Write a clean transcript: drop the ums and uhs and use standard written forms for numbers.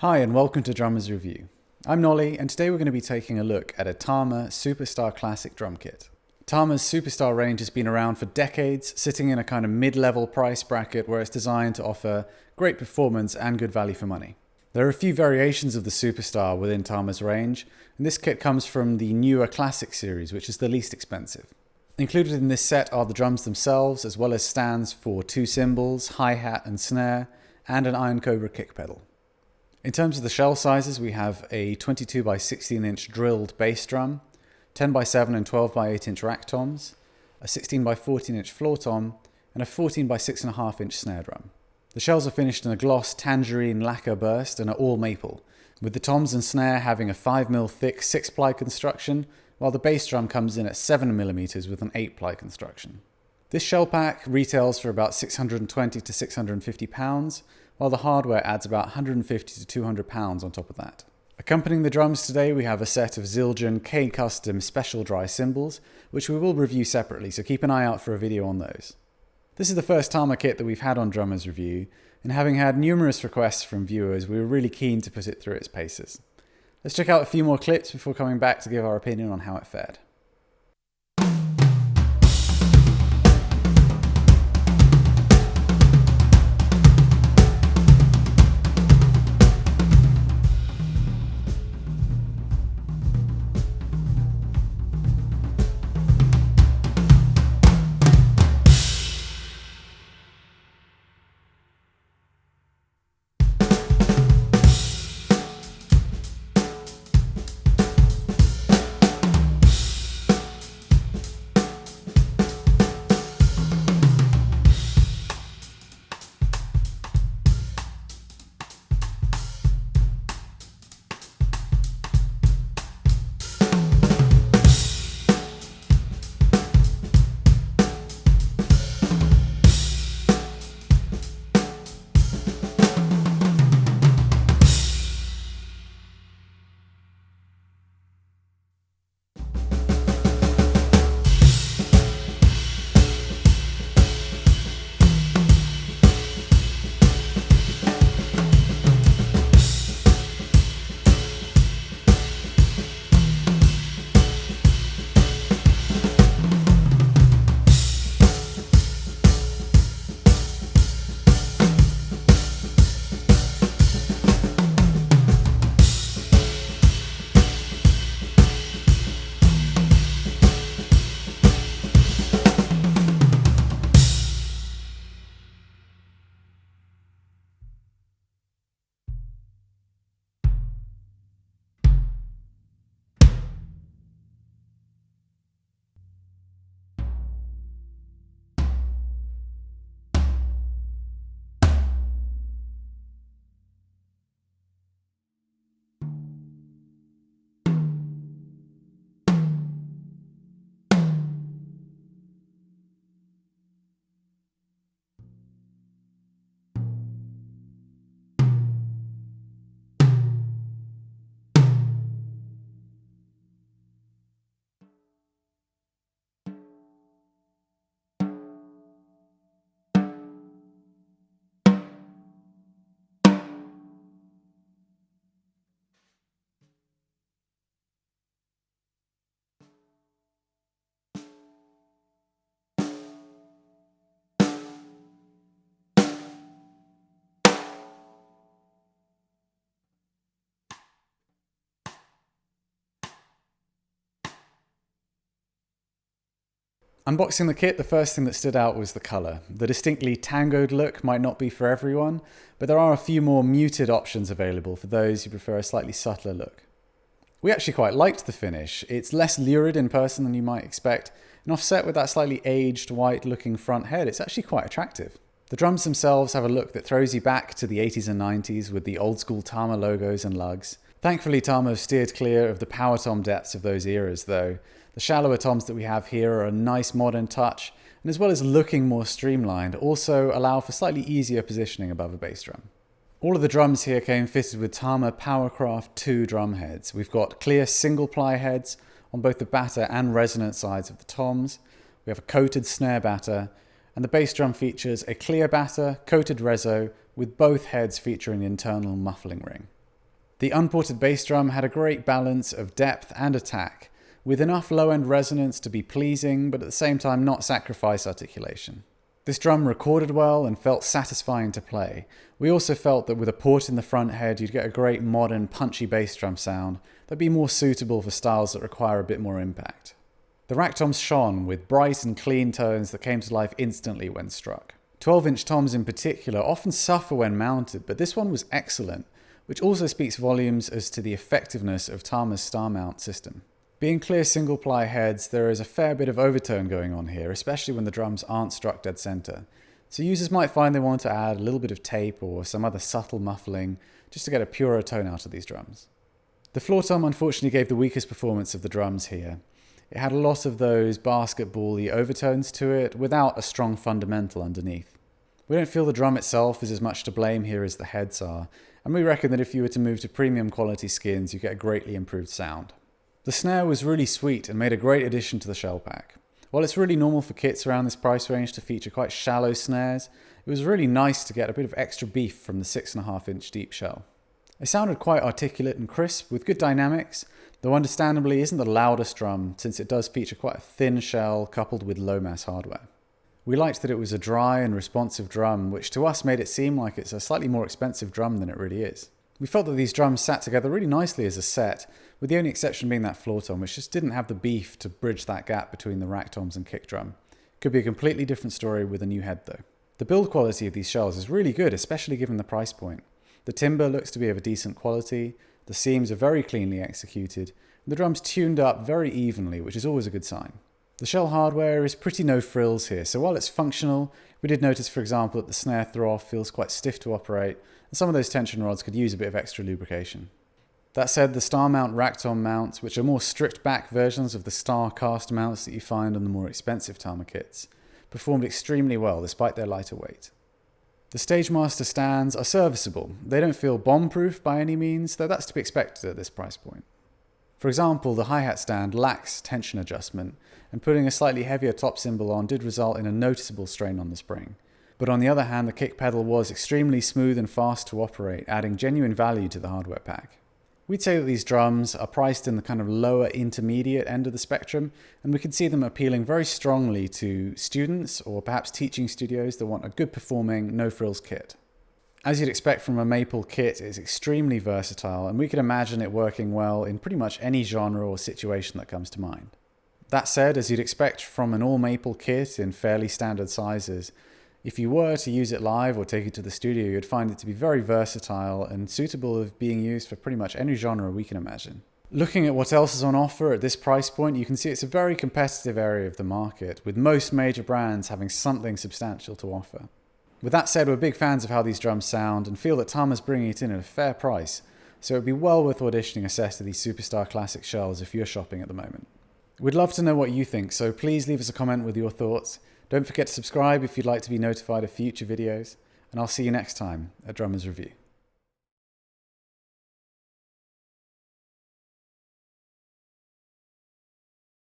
Hi and welcome to Drummers Review. I'm Nolly and today we're going to be taking a look at a Tama Superstar Classic drum kit. Tama's Superstar range has been around for decades, sitting in a kind of mid-level price bracket where it's designed to offer great performance and good value for money. There are a few variations of the Superstar within Tama's range, and this kit comes from the newer Classic series, which is the least expensive. Included in this set are the drums themselves, as well as stands for two cymbals, hi-hat and snare, and an Iron Cobra kick pedal. In terms of the shell sizes, we have a 22 by 16 inch drilled bass drum, 10 by 7 and 12 by 8 inch rack toms, a 16 by 14 inch floor tom, and a 14 by 6.5 inch snare drum. The shells are finished in a gloss tangerine lacquer burst and are all maple, with the toms and snare having a 5mm thick 6-ply construction, while the bass drum comes in at 7mm with an 8-ply construction. This shell pack retails for about £620 to £650, while the hardware adds about £150 to £200 on top of that. Accompanying the drums today, we have a set of Zildjian K-Custom Special Dry cymbals, which we will review separately, so keep an eye out for a video on those. This is the first Tama kit that we've had on Drummers Review, and having had numerous requests from viewers, we were really keen to put it through its paces. Let's check out a few more clips before coming back to give our opinion on how it fared. Unboxing the kit, the first thing that stood out was the colour. The distinctly tangoed look might not be for everyone, but there are a few more muted options available for those who prefer a slightly subtler look. We actually quite liked the finish. It's less lurid in person than you might expect, and offset with that slightly aged, white-looking front head, it's actually quite attractive. The drums themselves have a look that throws you back to the 80s and 90s with the old-school Tama logos and lugs. Thankfully, Tama have steered clear of the power tom depths of those eras, though. The shallower toms that we have here are a nice modern touch, and as well as looking more streamlined, also allow for slightly easier positioning above a bass drum. All of the drums here came fitted with Tama Powercraft 2 drum heads. We've got clear single-ply heads on both the batter and resonant sides of the toms. We have a coated snare batter, and the bass drum features a clear batter, coated reso, with both heads featuring an internal muffling ring. The unported bass drum had a great balance of depth and attack, with enough low-end resonance to be pleasing, but at the same time not sacrifice articulation. This drum recorded well and felt satisfying to play. We also felt that with a port in the front head, you'd get a great modern, punchy bass drum sound that'd be more suitable for styles that require a bit more impact. The rack toms shone with bright and clean tones that came to life instantly when struck. 12-inch toms in particular often suffer when mounted, but this one was excellent, which also speaks volumes as to the effectiveness of Tama's star mount system. Being clear single-ply heads, there is a fair bit of overtone going on here, especially when the drums aren't struck dead center. So users might find they want to add a little bit of tape or some other subtle muffling just to get a purer tone out of these drums. The floor tom unfortunately gave the weakest performance of the drums here. It had a lot of those basketball-y overtones to it without a strong fundamental underneath. We don't feel the drum itself is as much to blame here as the heads are, and we reckon that if you were to move to premium quality skins, you get a greatly improved sound. The snare was really sweet and made a great addition to the shell pack. While it's really normal for kits around this price range to feature quite shallow snares, it was really nice to get a bit of extra beef from the 6.5-inch deep shell. It sounded quite articulate and crisp with good dynamics, though understandably isn't the loudest drum since it does feature quite a thin shell coupled with low mass hardware. We liked that it was a dry and responsive drum, which to us made it seem like it's a slightly more expensive drum than it really is. We felt that these drums sat together really nicely as a set, with the only exception being that floor tom, which just didn't have the beef to bridge that gap between the rack toms and kick drum. Could be a completely different story with a new head though. The build quality of these shells is really good, especially given the price point. The timber looks to be of a decent quality, the seams are very cleanly executed, and the drum's tuned up very evenly, which is always a good sign. The shell hardware is pretty no frills here, so while it's functional, we did notice, for example, that the snare throw-off feels quite stiff to operate, and some of those tension rods could use a bit of extra lubrication. That said, the star mount rack tom mounts, which are more stripped back versions of the star cast mounts that you find on the more expensive Tama kits, performed extremely well despite their lighter weight. The Stagemaster stands are serviceable. They don't feel bomb-proof by any means, though that's to be expected at this price point. For example, the hi-hat stand lacks tension adjustment, and putting a slightly heavier top cymbal on did result in a noticeable strain on the spring. But on the other hand, the kick pedal was extremely smooth and fast to operate, adding genuine value to the hardware pack. We'd say that these drums are priced in the kind of lower intermediate end of the spectrum, and we can see them appealing very strongly to students or perhaps teaching studios that want a good performing, no-frills kit. As you'd expect from a maple kit, it's extremely versatile, and we can imagine it working well in pretty much any genre or situation that comes to mind. That said, as you'd expect from an all-maple kit in fairly standard sizes, if you were to use it live or take it to the studio, you'd find it to be very versatile and suitable of being used for pretty much any genre we can imagine. Looking at what else is on offer at this price point, you can see it's a very competitive area of the market, with most major brands having something substantial to offer. With that said, we're big fans of how these drums sound and feel that Tama's bringing it in at a fair price, so it'd be well worth auditioning a set of these Superstar Classic shells if you're shopping at the moment. We'd love to know what you think, so please leave us a comment with your thoughts. Don't forget to subscribe if you'd like to be notified of future videos, and I'll see you next time at Drummers Review.